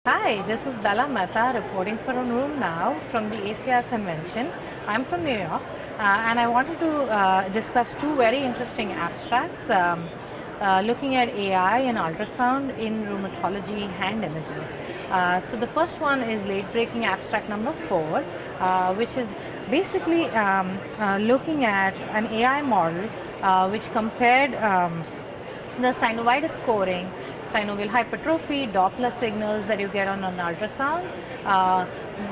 Hi, this is Bella Mehta reporting for a room now from the ACR convention. I'm from New York and I wanted to discuss two very interesting abstracts looking at AI and ultrasound in rheumatology hand images. So the first one is late breaking abstract number 4, which is basically looking at an AI model which compared the synovitis scoring, synovial hypertrophy, Doppler signals that you get on an ultrasound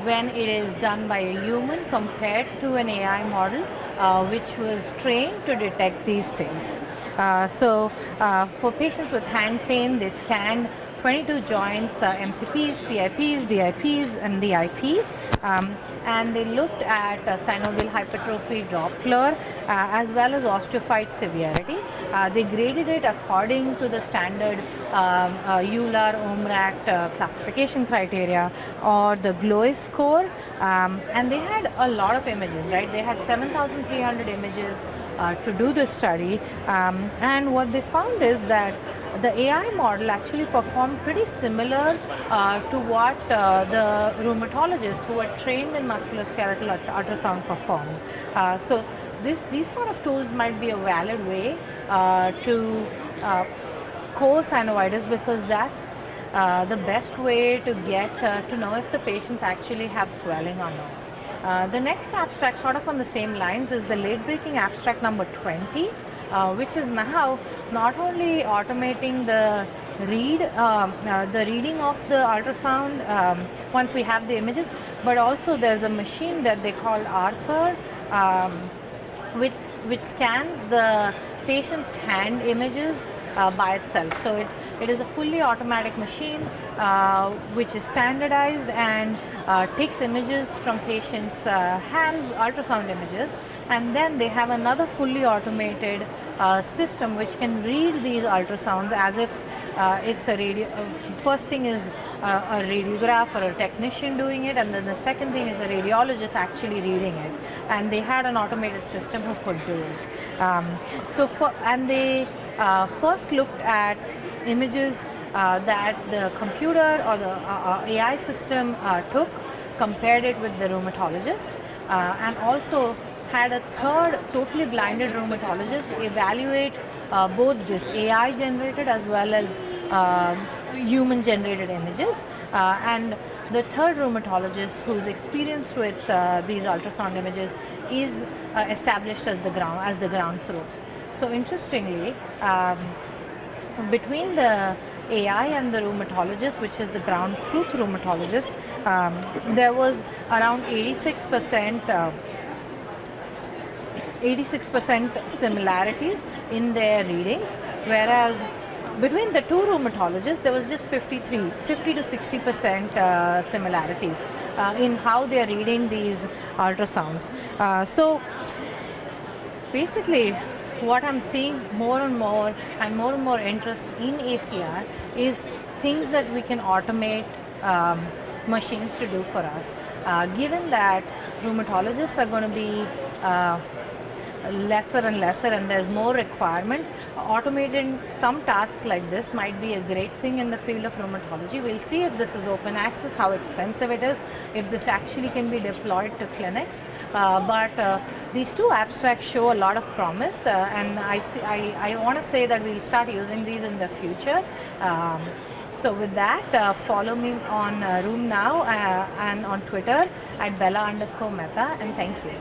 when it is done by a human compared to an AI model which was trained to detect these things. For patients with hand pain, they scanned 22 joints, MCPs, PIPs, DIPs, and the IP. And they looked at synovial hypertrophy Doppler as well as osteophyte severity. They graded it according to the standard EULAR, OMRACT classification criteria or the GLOIS score. And they had a lot of images, right? They had 7,300 images to do this study. And what they found is that the AI model actually performed pretty similar to what the rheumatologists who were trained in musculoskeletal ultrasound performed. These sort of tools might be a valid way to score synovitis because that's the best way to get to know if the patients actually have swelling or not. The next abstract, sort of on the same lines, is the late breaking abstract number 20, which is now not only automating the reading of the ultrasound once we have the images, but also there's a machine that they call Arthur, which scans the patient's hand images by itself. So it is a fully automatic machine which is standardized and takes images from patients' hands, ultrasound images, and then they have another fully automated system which can read these ultrasounds as if it's a radio. First thing is a radiograph or a technician doing it, and then the second thing is a radiologist actually reading it. And they had an automated system who could do it. They first looked at images that the computer or the AI system took, compared it with the rheumatologist, and also had a third totally blinded rheumatologist evaluate both this AI generated as well as human generated images, and the third rheumatologist who's experienced with these ultrasound images is established as the ground truth. So interestingly, between the AI and the rheumatologist, which is the ground truth rheumatologist, there was around 86% similarities in their readings, whereas between the two rheumatologists there was just 50 to 60% similarities in how they are reading these ultrasounds. So basically what I'm seeing more and more interest in ACR is things that we can automate machines to do for us. Given that rheumatologists are going to be lesser and lesser and there's more requirement, automating some tasks like this might be a great thing in the field of rheumatology. We'll see if this is open access, how expensive it is, if this actually can be deployed to clinics. But these two abstracts show a lot of promise, and I want to say that we'll start using these in the future. So with that, follow me on Room Now and on Twitter at Bella_Mehta, and thank you.